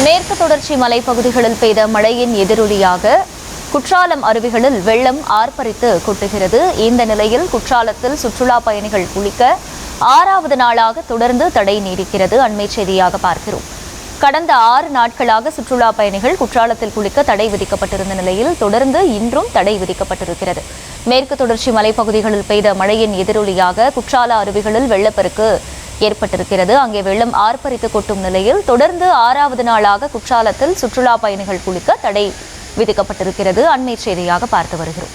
மேற்கு தொடர்ச்சி மலைப்பகுதிகளில் பெய்த மழையின் எதிரொலியாக குற்றாலம் அருவிகளில் வெள்ளம் ஆர்ப்பரித்து கொட்டுகிறது. இந்த நிலையில் குற்றாலத்தில் சுற்றுலா பயணிகள் குளிக்க 6வது நாளாக தொடர்ந்து தடை நீடிக்கிறது. அண்மை செய்தியாக பார்க்கிறோம். கடந்த 6 நாட்களாக சுற்றுலா பயணிகள் குற்றாலத்தில் குளிக்க தடை விதிக்கப்பட்டிருந்த நிலையில் தொடர்ந்து இன்றும் தடை விதிக்கப்பட்டிருக்கிறது. மேற்கு தொடர்ச்சி மலைப்பகுதிகளில் பெய்த மழையின் எதிரொலியாக குற்றால அருவிகளில் வெள்ளப்பெருக்கு ஏற்பட்டிருக்கிறது. அங்கே வெள்ளம் ஆர்ப்பரித்து கொட்டும் நிலையில் தொடர்ந்து 6வது நாளாக குற்றாலத்தில் சுற்றுலா பயணிகள் குளிக்க தடை விதிக்கப்பட்டிருக்கிறது. அண்மை செய்தியாக பார்த்து வருகிறோம்.